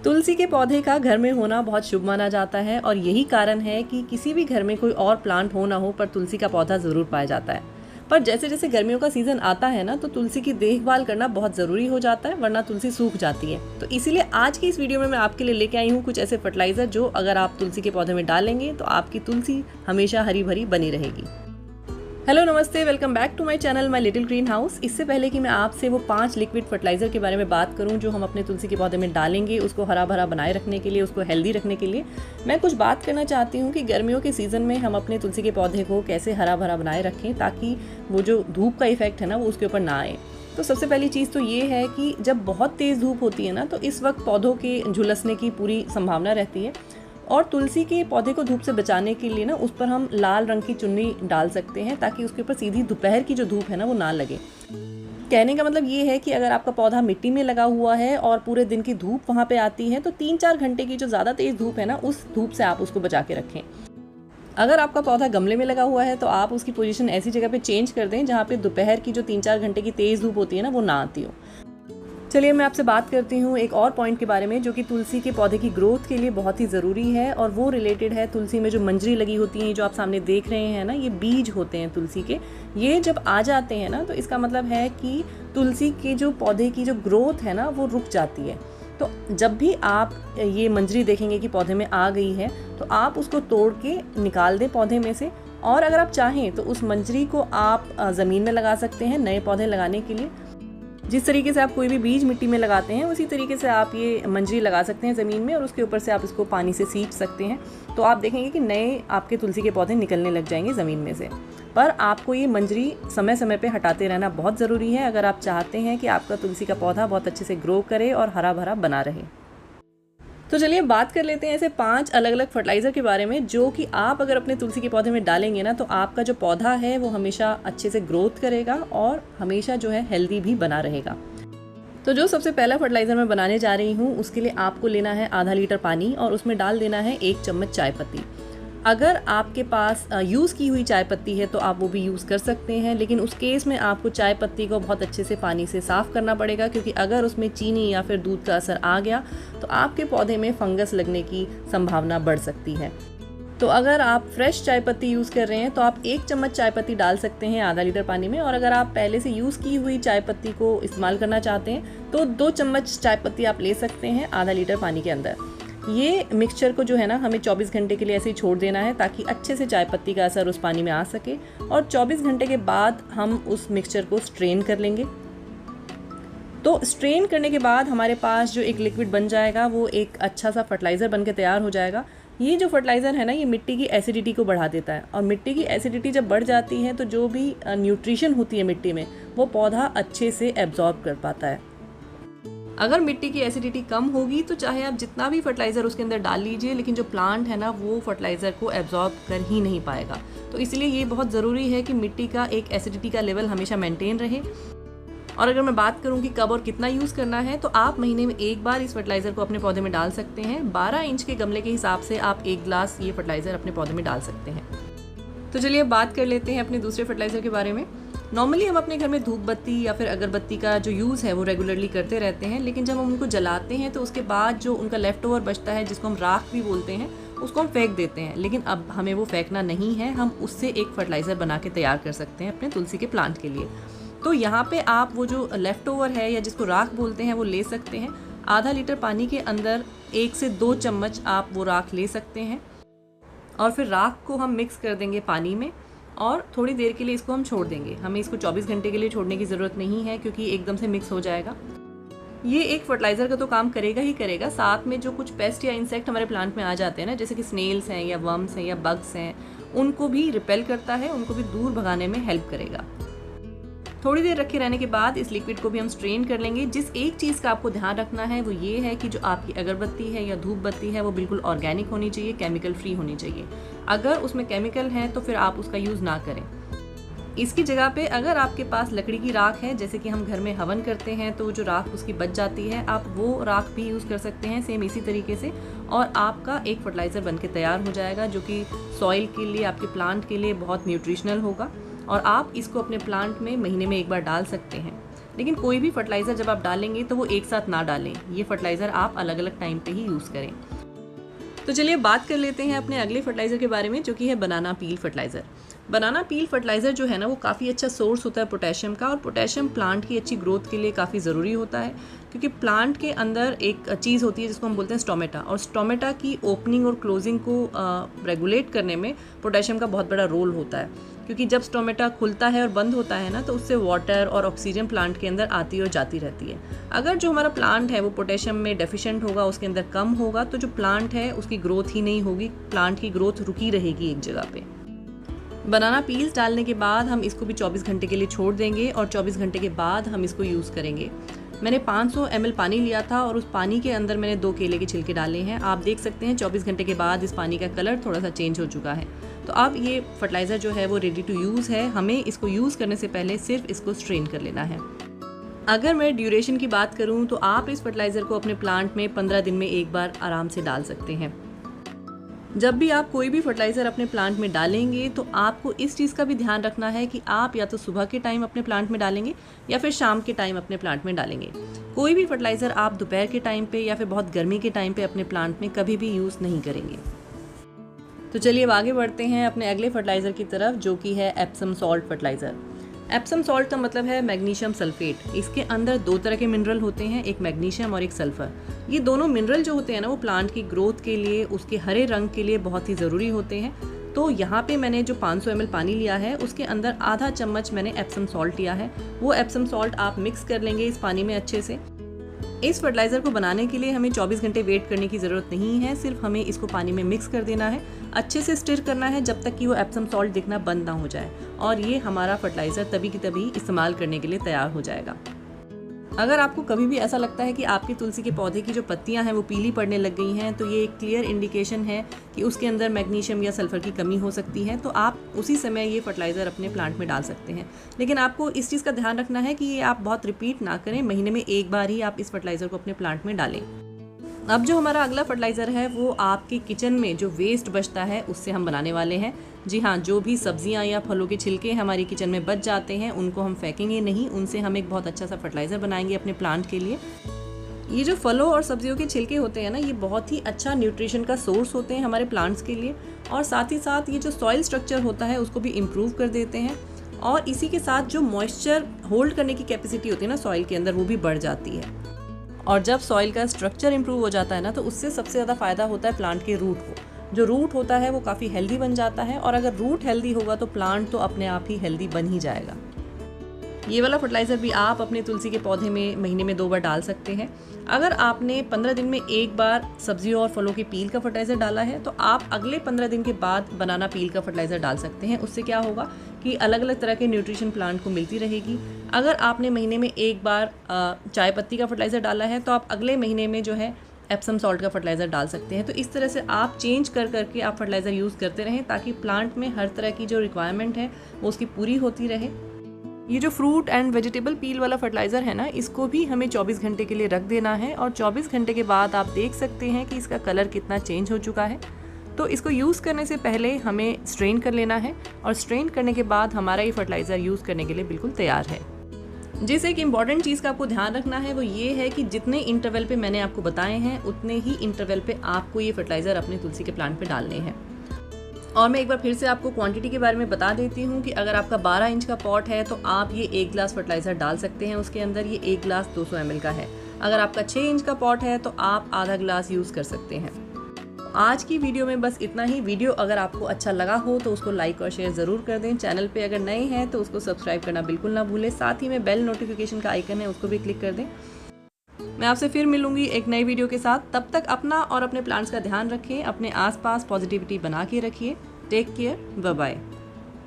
तुलसी के पौधे का घर में होना बहुत शुभ माना जाता है और यही कारण है कि किसी भी घर में कोई और प्लांट हो ना हो पर तुलसी का पौधा ज़रूर पाया जाता है। पर जैसे जैसे गर्मियों का सीज़न आता है ना, तो तुलसी की देखभाल करना बहुत ज़रूरी हो जाता है, वरना तुलसी सूख जाती है। तो इसीलिए आज की इस वीडियो में मैं आपके लिए लेके आई हूँ कुछ ऐसे फर्टिलाइज़र जो अगर आप तुलसी के पौधे में डालेंगे तो आपकी तुलसी हमेशा हरी भरी बनी रहेगी। हेलो नमस्ते, welcome back to my channel my little green house. इससे पहले कि मैं आपसे वो 5 लिक्विड फर्टिलाइज़र के बारे में बात करूं जो हम अपने तुलसी के पौधे में डालेंगे उसको हरा भरा बनाए रखने के लिए, उसको हेल्दी रखने के लिए, मैं कुछ बात करना चाहती हूं कि गर्मियों के सीज़न में हम अपने तुलसी के पौधे को कैसे हरा भरा बनाए रखें ताकि वो जो धूप का इफेक्ट है ना वो उसके ऊपर ना आए। तो सबसे पहली चीज़ तो ये है कि जब बहुत तेज़ धूप होती है ना, तो इस वक्त पौधों के झुलसने की पूरी संभावना रहती है और तुलसी के पौधे को धूप से बचाने के लिए ना उस पर हम लाल रंग की चुन्नी डाल सकते हैं ताकि उसके ऊपर सीधी दोपहर की जो धूप है ना वो ना लगे। कहने का मतलब ये है कि अगर आपका पौधा मिट्टी में लगा हुआ है और पूरे दिन की धूप वहाँ पे आती है तो 3-4 घंटे की जो ज़्यादा तेज़ धूप है ना उस धूप से आप उसको बचा के रखें। अगर आपका पौधा गमले में लगा हुआ है तो आप उसकी पोजीशन ऐसी जगह पे चेंज कर दें जहाँ पे दोपहर की जो 3-4 घंटे की तेज़ धूप होती है ना वो ना आती हो। चलिए मैं आपसे बात करती हूँ एक और पॉइंट के बारे में जो कि तुलसी के पौधे की ग्रोथ के लिए बहुत ही ज़रूरी है और वो रिलेटेड है तुलसी में जो मंजरी लगी होती है, जो आप सामने देख रहे हैं ना, ये बीज होते हैं तुलसी के। ये जब आ जाते हैं ना तो इसका मतलब है कि तुलसी के जो पौधे की जो ग्रोथ है ना वो रुक जाती है। तो जब भी आप ये मंजरी देखेंगे कि पौधे में आ गई है तो आप उसको तोड़ के निकाल दें पौधे में से, और अगर आप चाहें तो उस मंजरी को आप ज़मीन में लगा सकते हैं नए पौधे लगाने के लिए। जिस तरीके से आप कोई भी बीज मिट्टी में लगाते हैं उसी तरीके से आप ये मंजरी लगा सकते हैं ज़मीन में और उसके ऊपर से आप इसको पानी से सींच सकते हैं। तो आप देखेंगे कि नए आपके तुलसी के पौधे निकलने लग जाएंगे ज़मीन में से। पर आपको ये मंजरी समय समय पे हटाते रहना बहुत ज़रूरी है अगर आप चाहते हैं कि आपका तुलसी का पौधा बहुत अच्छे से ग्रो करे और हरा भरा बना रहे। तो चलिए बात कर लेते हैं ऐसे 5 अलग अलग फर्टिलाइज़र के बारे में जो कि आप अगर अपने तुलसी के पौधे में डालेंगे ना तो आपका जो पौधा है वो हमेशा अच्छे से ग्रोथ करेगा और हमेशा जो है हेल्दी भी बना रहेगा। तो जो सबसे पहला फर्टिलाइज़र मैं बनाने जा रही हूँ उसके लिए आपको लेना है आधा लीटर पानी और उसमें डाल देना है 1 चम्मच चाय पत्ती। अगर आपके पास यूज़ की हुई चाय पत्ती है तो आप वो भी यूज़ कर सकते हैं, लेकिन उस केस में आपको चाय पत्ती को बहुत अच्छे से पानी से साफ़ करना पड़ेगा क्योंकि अगर उसमें चीनी या फिर दूध का असर आ गया तो आपके पौधे में फंगस लगने की संभावना बढ़ सकती है। तो अगर आप फ्रेश चाय पत्ती यूज़ कर रहे हैं तो आप 1 चम्मच चाय पत्ती डाल सकते हैं आधा लीटर पानी में, और अगर आप पहले से यूज़ की हुई चाय पत्ती को इस्तेमाल करना चाहते हैं तो 2 चम्मच चाय पत्ती आप ले सकते हैं आधा लीटर पानी के अंदर। ये मिक्सचर को जो है ना हमें 24 घंटे के लिए ऐसे ही छोड़ देना है ताकि अच्छे से चाय पत्ती का असर उस पानी में आ सके, और 24 घंटे के बाद हम उस मिक्सचर को स्ट्रेन कर लेंगे। तो स्ट्रेन करने के बाद हमारे पास जो एक लिक्विड बन जाएगा वो एक अच्छा सा फर्टिलाइज़र बन के तैयार हो जाएगा। ये जो फर्टिलाइज़र है ना ये मिट्टी की एसिडिटी को बढ़ा देता है, और मिट्टी की एसिडिटी जब बढ़ जाती है तो जो भी न्यूट्रिशन होती है मिट्टी में वो पौधा अच्छे से एब्जॉर्ब कर पाता है। अगर मिट्टी की एसिडिटी कम होगी तो चाहे आप जितना भी फर्टिलाइज़र उसके अंदर डाल लीजिए लेकिन जो प्लांट है ना वो फर्टिलाइज़र को एब्जॉर्ब कर ही नहीं पाएगा। तो इसलिए ये बहुत ज़रूरी है कि मिट्टी का एक एसिडिटी का लेवल हमेशा मेंटेन रहे। और अगर मैं बात करूं कि कब और कितना यूज़ करना है तो आप महीने में एक बार इस फर्टिलाइज़र को अपने पौधे में डाल सकते हैं। 12 इंच के गमले के हिसाब से आप 1 गिलास ये फर्टिलाइज़र अपने पौधे में डाल सकते हैं। तो चलिए अब बात कर लेते हैं अपने दूसरे फर्टिलाइज़र के बारे में। नॉर्मली हम अपने घर में धूप बत्ती या फिर अगरबत्ती का जो यूज़ है वो रेगुलरली करते रहते हैं, लेकिन जब हम उनको जलाते हैं तो उसके बाद जो उनका लेफ़्ट ओवर बचता है जिसको हम राख भी बोलते हैं उसको हम फेंक देते हैं। लेकिन अब हमें वो फेंकना नहीं है, हम उससे एक फर्टिलाइज़र बना के तैयार कर सकते हैं अपने तुलसी के प्लांट के लिए। तो यहाँ पे आप वो जो लेफ़्ट ओवर है या जिसको राख बोलते हैं वो ले सकते हैं। आधा लीटर पानी के अंदर 1 से 2 चम्मच आप वो राख ले सकते हैं और फिर राख को हम मिक्स कर देंगे पानी में और थोड़ी देर के लिए इसको हम छोड़ देंगे। हमें इसको 24 घंटे के लिए छोड़ने की ज़रूरत नहीं है क्योंकि एकदम से मिक्स हो जाएगा। ये एक फर्टिलाइज़र का तो काम करेगा ही करेगा, साथ में जो कुछ पेस्ट या इंसेक्ट हमारे प्लांट में आ जाते हैं ना, जैसे कि स्नेल्स हैं या वर्म्स हैं या बग्स हैं, उनको भी रिपेल करता है, उनको भी दूर भगाने में हेल्प करेगा। थोड़ी देर रखे रहने के बाद इस लिक्विड को भी हम स्ट्रेन कर लेंगे। जिस एक चीज़ का आपको ध्यान रखना है वो ये है कि जो आपकी अगरबत्ती है या धूप बत्ती है वो बिल्कुल ऑर्गेनिक होनी चाहिए, केमिकल फ्री होनी चाहिए। अगर उसमें केमिकल है तो फिर आप उसका यूज़ ना करें। इसकी जगह पे अगर आपके पास लकड़ी की राख है, जैसे कि हम घर में हवन करते हैं तो जो राख उसकी बच जाती है, आप वो राख भी यूज़ कर सकते हैं सेम इसी तरीके से, और आपका एक फर्टिलाइज़र बन के तैयार हो जाएगा जो कि सॉइल के लिए, आपके प्लांट के लिए बहुत न्यूट्रिशनल होगा। और आप इसको अपने प्लांट में महीने में एक बार डाल सकते हैं। लेकिन कोई भी फर्टिलाइज़र जब आप डालेंगे तो वो एक साथ ना डालें, ये फर्टिलाइज़र आप अलग अलग टाइम पे ही यूज़ करें। तो चलिए बात कर लेते हैं अपने अगले फर्टिलाइज़र के बारे में, जो कि है बनाना पील फर्टिलाइज़र। बनाना पील फर्टिलाइज़र जो है ना, वो काफ़ी अच्छा सोर्स होता है पोटेशियम का, और पोटेशियम प्लांट की अच्छी ग्रोथ के लिए काफ़ी ज़रूरी होता है, क्योंकि प्लांट के अंदर एक चीज़ होती है जिसको हम बोलते हैं स्टोमेटा, और स्टोमेटा की ओपनिंग और क्लोजिंग को रेगुलेट करने में पोटेशियम का बहुत बड़ा रोल होता है। क्योंकि जब स्टोमेटा खुलता है और बंद होता है ना, तो उससे वाटर और ऑक्सीजन प्लांट के अंदर आती और जाती रहती है। अगर जो हमारा प्लांट है वो पोटेशियम में डेफिशिएंट होगा, उसके अंदर कम होगा, तो जो प्लांट है उसकी ग्रोथ ही नहीं होगी, प्लांट की ग्रोथ रुकी रहेगी एक जगह पे। बनाना पील्स डालने के बाद हम इसको भी 24 घंटे के लिए छोड़ देंगे, और 24 घंटे के बाद हम इसको यूज़ करेंगे। मैंने 500 ml पानी लिया था, और उस पानी के अंदर मैंने 2 केले के छिलके डाले हैं। आप देख सकते हैं 24 घंटे के बाद इस पानी का कलर थोड़ा सा चेंज हो चुका है। तो अब ये फर्टिलाइज़र जो है वो रेडी टू यूज़ है। हमें इसको यूज़ करने से पहले सिर्फ इसको स्ट्रेन कर लेना है। अगर मैं ड्यूरेशन की बात करूँ तो आप इस फर्टिलाइज़र को अपने प्लांट में 15 दिन में एक बार आराम से डाल सकते हैं। जब भी आप कोई भी फर्टिलाइज़र अपने प्लांट में डालेंगे तो आपको इस चीज़ का भी ध्यान रखना है कि आप या तो सुबह के टाइम अपने प्लांट में डालेंगे या फिर शाम के टाइम अपने प्लांट में डालेंगे। कोई भी फर्टिलाइज़र आप दोपहर के टाइम पे या फिर बहुत गर्मी के टाइम पे अपने प्लांट में कभी भी यूज़ नहीं करेंगे। तो चलिए अब आगे बढ़ते हैं अपने अगले फर्टिलाइज़र की तरफ, जो कि है Epsom salt fertiliser. Epsom salt का मतलब है मैग्नीशियम सल्फेट। इसके अंदर 2 तरह के मिनरल होते हैं, एक मैग्नीशियम और एक सल्फ़र। ये दोनों मिनरल जो होते हैं ना, वो प्लांट की ग्रोथ के लिए, उसके हरे रंग के लिए बहुत ही ज़रूरी होते हैं। तो यहाँ पे मैंने जो 500 ml पानी लिया है, उसके अंदर आधा चम्मच मैंने एप्सम सॉल्ट लिया है। वो एप्सम सॉल्ट आप मिक्स कर लेंगे इस पानी में अच्छे से। इस फर्टिलाइज़र को बनाने के लिए हमें 24 घंटे वेट करने की ज़रूरत नहीं है, सिर्फ हमें इसको पानी में मिक्स कर देना है, अच्छे से स्टिर करना है जब तक कि वो एप्सम सॉल्ट दिखना बंद ना हो जाए, और ये हमारा फर्टिलाइज़र तभी की तभी इस्तेमाल करने के लिए तैयार हो जाएगा। अगर आपको कभी भी ऐसा लगता है कि आपकी तुलसी के पौधे की जो पत्तियां हैं वो पीली पड़ने लग गई हैं, तो ये एक क्लियर इंडिकेशन है कि उसके अंदर मैग्नीशियम या सल्फ़र की कमी हो सकती है। तो आप उसी समय ये फर्टिलाइज़र अपने प्लांट में डाल सकते हैं। लेकिन आपको इस चीज़ का ध्यान रखना है कि ये आप बहुत रिपीट ना करें, महीने में एक बार ही आप इस फर्टिलाइज़र को अपने प्लांट में डालें। अब जो हमारा अगला फर्टिलाइज़र है वो आपके किचन में जो वेस्ट बचता है उससे हम बनाने वाले हैं। जी हाँ, जो भी सब्जियां या फलों के छिलके हमारी किचन में बच जाते हैं उनको हम फेंकेंगे नहीं, उनसे हम एक बहुत अच्छा सा फर्टिलाइज़र बनाएंगे अपने प्लांट के लिए। ये जो फलों और सब्जियों के छिलके होते हैं ना, ये बहुत ही अच्छा न्यूट्रिशन का सोर्स होते हैं हमारे प्लांट्स के लिए, और साथ ही साथ ये जो सॉइल स्ट्रक्चर होता है उसको भी इम्प्रूव कर देते हैं, और इसी के साथ जो मॉइस्चर होल्ड करने की कैपेसिटी होती है ना सॉइल के अंदर, वो भी बढ़ जाती है। और जब सॉइल का स्ट्रक्चर इंप्रूव हो जाता है ना, तो उससे सबसे ज़्यादा फ़ायदा होता है प्लांट के रूट को। जो रूट होता है वो काफ़ी हेल्दी बन जाता है, और अगर रूट हेल्दी होगा तो प्लांट तो अपने आप ही हेल्दी बन ही जाएगा। ये वाला फर्टिलाइज़र भी आप अपने तुलसी के पौधे में महीने में 2 बार डाल सकते हैं। अगर आपने 15 दिन में एक बार सब्जियों और फलों के पील का फर्टिलाइज़र डाला है, तो आप अगले 15 दिन के बाद बनाना पील का फर्टिलाइज़र डाल सकते हैं। उससे क्या होगा कि अलग अलग तरह के न्यूट्रिशन प्लांट को मिलती रहेगी। अगर आपने महीने में एक बार चाय पत्ती का फर्टिलाइज़र डाला है, तो आप अगले महीने में जो है एप्सम सॉल्ट का फर्टिलाइज़र डाल सकते हैं। तो इस तरह से आप चेंज कर करके आप फर्टिलाइज़र यूज़ करते रहें, ताकि प्लांट में हर तरह की जो रिक्वायरमेंट है वो उसकी पूरी होती रहे। ये जो फ्रूट एंड वेजिटेबल पील वाला फर्टिलाइज़र है ना, इसको भी हमें 24 घंटे के लिए रख देना है, और 24 घंटे के बाद आप देख सकते हैं कि इसका कलर कितना चेंज हो चुका है। तो इसको यूज़ करने से पहले हमें स्ट्रेन कर लेना है, और स्ट्रेन करने के बाद हमारा ये फर्टिलाइज़र यूज़ करने के लिए बिल्कुल तैयार है। जिस एक इम्पॉर्टेंट चीज़ का आपको ध्यान रखना है वो ये है कि जितने इंटरवल पे मैंने आपको बताए हैं, उतने ही इंटरवल पे आपको ये फर्टिलाइज़र अपने तुलसी के प्लांट पे डालने हैं। और मैं एक बार फिर से आपको क्वांटिटी के बारे में बता देती हूँ कि अगर आपका 12 इंच का पॉट है तो आप ये 1 गिलास फर्टिलाइज़र डाल सकते हैं उसके अंदर। ये 1 गिलास 200 ml का है। अगर आपका 6 इंच का पॉट है तो आप आधा गिलास यूज़ कर सकते हैं। आज की वीडियो में बस इतना ही। वीडियो अगर आपको अच्छा लगा हो तो उसको लाइक और शेयर ज़रूर कर दें। चैनल पे अगर नए हैं तो उसको सब्सक्राइब करना बिल्कुल ना भूलें। साथ ही में बेल नोटिफिकेशन का आइकन है, उसको भी क्लिक कर दें। मैं आपसे फिर मिलूंगी एक नई वीडियो के साथ। तब तक अपना और अपने प्लांट्स का ध्यान रखें, अपने आसपास पॉजिटिविटी बना के रखिए। Take care, bye bye.